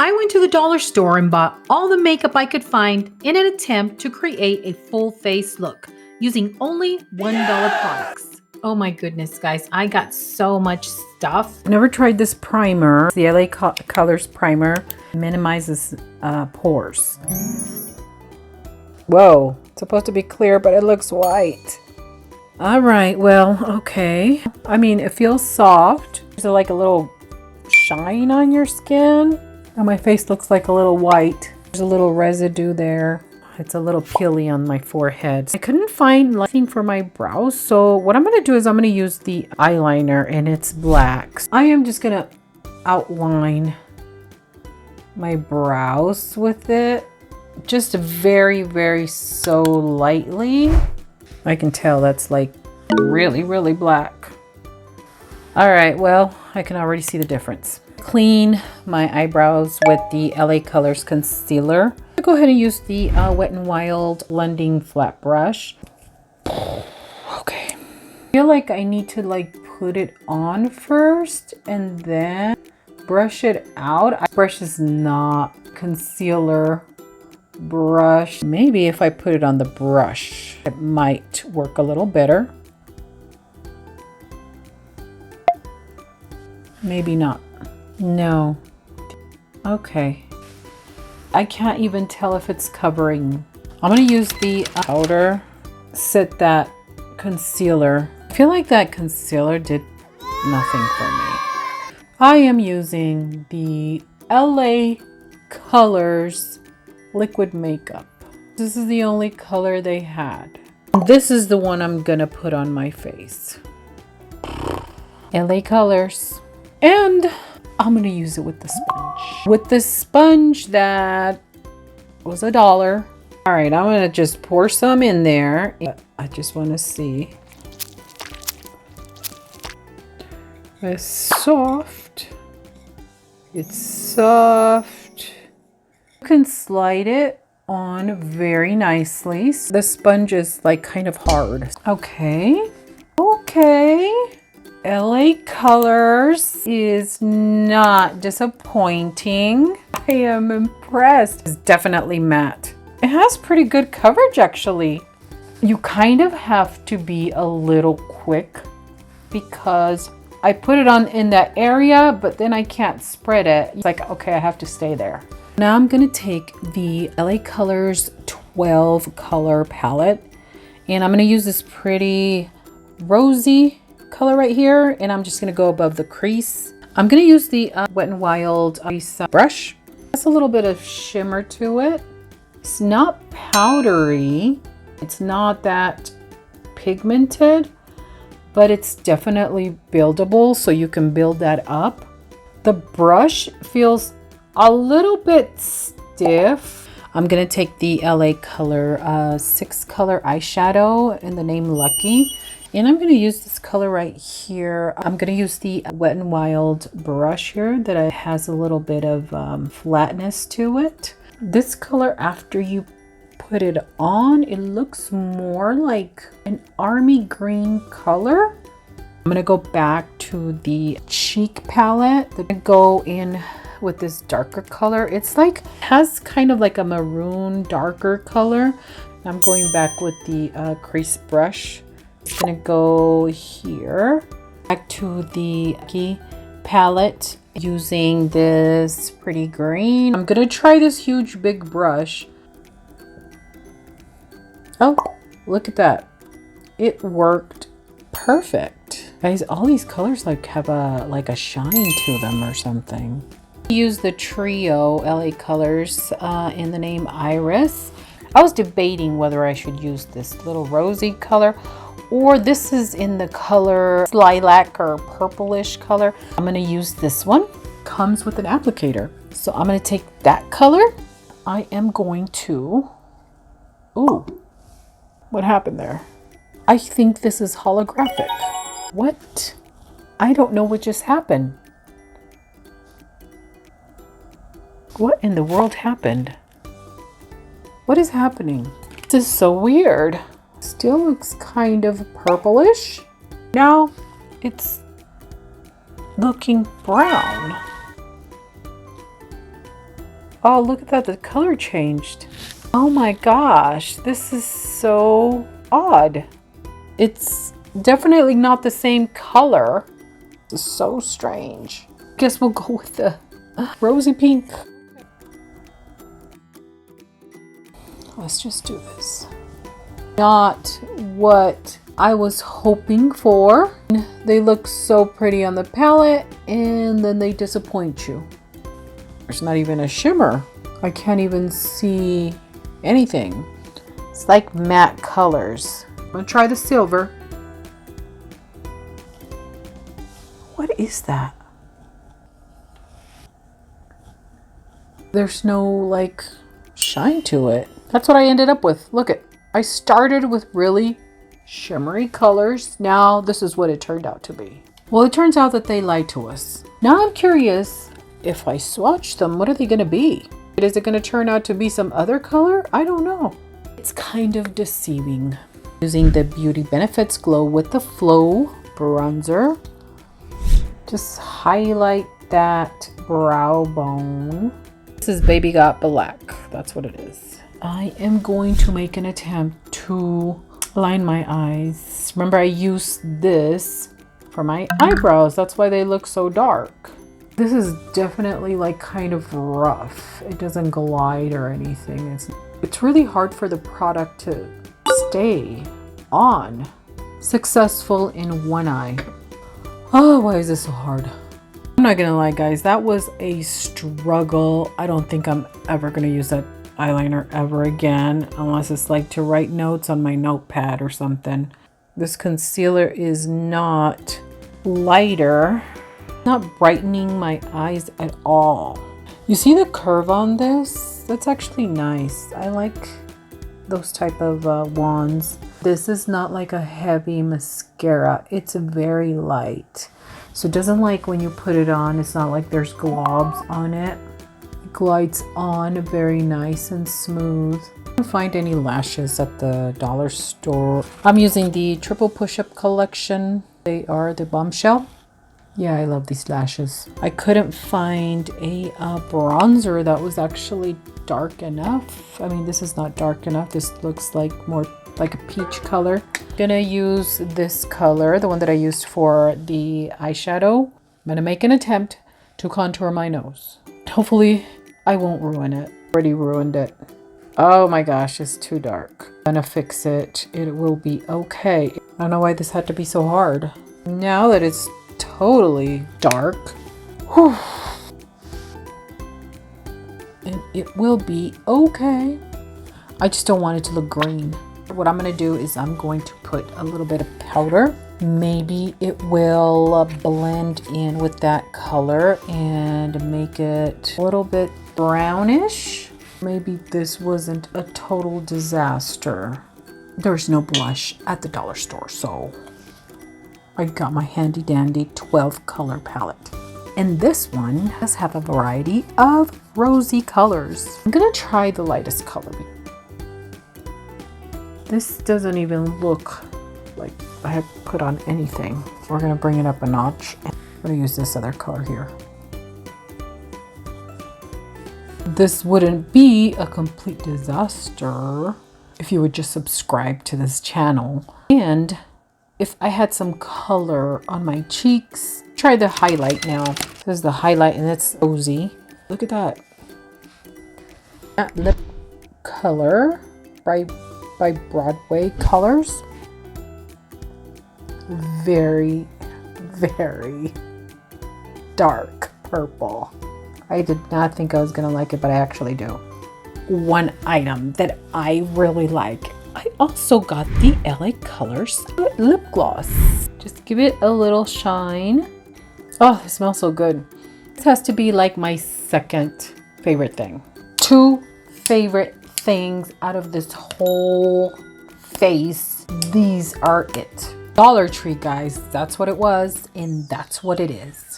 I went to the dollar store and bought all the makeup I could find in an attempt to create a full face look using only $1 products. Oh my goodness, guys, I got so much stuff. I've never tried this primer. The LA Colors primer minimizes pores. Whoa, it's supposed to be clear, but it looks white. All right, well, okay. I mean, it feels soft. There's like a little shine on your skin. And my face looks like a little white. There's a little residue there. It's a little peely on my forehead. I couldn't find anything for my brows, so what I'm gonna do is I'm gonna use the eyeliner, and it's black. I am just gonna outline my brows with it. Just very, very so lightly. I can tell that's like really, really black. All right, well, I can already see the difference. Clean my eyebrows with the LA Colors concealer. I'll go ahead and use the Wet n Wild blending flat brush. Okay. I feel like I need to like put it on first and then brush it out. Brush is not concealer brush. Maybe if I put it on the brush, it might work a little better. Maybe not. No. Okay. I can't even tell if it's covering. I'm going to use the powder, set that concealer. I feel like that concealer did nothing for me. I am using the LA Colors liquid makeup. This is the only color they had. This is the one I'm going to put on my face. LA Colors. And I'm going to use it with the sponge. With the sponge that was $1. All right, I'm going to just pour some in there. I just want to see. It's soft. It's soft. You can slide it on very nicely. The sponge is like kind of hard. Okay. Okay. LA Colors is not disappointing. I am impressed. It's definitely matte. It has pretty good coverage actually. You kind of have to be a little quick because I put it on in that area, but then I can't spread it. It's like, okay, I have to stay there. Now I'm gonna take the LA Colors 12 color palette, and I'm gonna use this pretty rosy color right here, and I'm just gonna go above the crease. I'm gonna use the Wet n Wild crease brush. Has a little bit of shimmer to it. It's not powdery. It's not that pigmented, but it's definitely buildable, so you can build that up. The brush feels a little bit stiff. I'm gonna take the LA Color 6 color eyeshadow in the name Lucky. And I'm going to use this color right here. I'm going to use the Wet n Wild brush here that has a little bit of flatness to it. This color, after you put it on, it looks more like an army green color. I'm going to go back to the cheek palette. I'm going to go in with this darker color. It's like, has kind of like a maroon darker color. I'm going back with the crease brush. I'm gonna go here back to the palette using this pretty green. I'm gonna try this huge big brush. Oh, look at that. It worked perfect. Guys, all these colors like have a shine to them or something. Use the trio LA Colors in the name Iris. I was debating whether I should use this little rosy color, or this is in the color lilac or purplish color. I'm gonna use this one. Comes with an applicator. So I'm gonna take that color. I am going to, ooh, what happened there? I think this is holographic. What? I don't know what just happened. What in the world happened? What is happening? This is so weird. Still looks kind of purplish. Now it's looking brown. Oh, look at that. The color changed. Oh my gosh. This is so odd. It's definitely not the same color. This is so strange. Guess we'll go with the rosy pink. Let's just do this. Not what I was hoping for. They look so pretty on the palette and then they disappoint you. There's not even a shimmer. I can't even see anything. It's like matte colors. I'm gonna try the silver. What is that? There's no like shine to it. That's what I ended up with. Look at, I started with really shimmery colors. Now this is what it turned out to be. Well, it turns out that they lied to us. Now I'm curious, if I swatch them, what are they gonna be? Is it gonna turn out to be some other color? I don't know. It's kind of deceiving. Using the Beauty Benefits Glow with the Flow bronzer. Just highlight that brow bone. This is Baby Got Black. That's what it is. I am going to make an attempt to line my eyes. Remember, I used this for my eyebrows. That's why they look so dark. This is definitely like kind of rough. It doesn't glide or anything. It's really hard for the product to stay on. Successful in one eye. Oh, why is this so hard? I'm not gonna lie, guys, that was a struggle. I don't think I'm ever gonna use that eyeliner ever again, unless it's like to write notes on my notepad or something. This concealer is not lighter, not brightening my eyes at all. You see the curve on this? That's actually nice. I like those type of wands. This is not like a heavy mascara. It's very light. So it doesn't like when you put it on, it's not like there's globs on it. It glides on very nice and smooth. I can't find any lashes at the dollar store. I'm using the Triple Push-Up collection. They are the Bombshell. Yeah, I love these lashes. I couldn't find a bronzer that was actually dark enough. I mean, this is not dark enough. This looks like more like a peach color. Gonna use this color, the one that I used for the eyeshadow. I'm gonna make an attempt to contour my nose. Hopefully I won't ruin it. Already ruined it. Oh my gosh, it's too dark. I'm gonna fix it. It will be okay. I don't know why this had to be so hard. Now that it's totally dark, whew, and it will be okay. I just don't want it to look green. What I'm going to do is I'm going to put a little bit of powder. Maybe it will blend in with that color and make it a little bit brownish. Maybe this wasn't a total disaster. There's no blush at the dollar store, so I got my handy dandy 12 color palette. And this one does have a variety of rosy colors. I'm going to try the lightest color. This doesn't even look like I have put on anything. We're gonna bring it up a notch. I'm gonna use this other color here. This wouldn't be a complete disaster if you would just subscribe to this channel. And if I had some color on my cheeks, try the highlight now. This is the highlight and it's rosy. Look at that. That lip color, right? By Broadway Colors. Very, very dark purple. I did not think I was gonna like it, but I actually do. One item that I really like. I also got the LA Colors lip gloss. Just give it a little shine. Oh, it smells so good. This has to be like my second favorite thing. Two favorite things out of this whole face. These are it. Dollar Tree, guys. That's what it was, and that's what it is.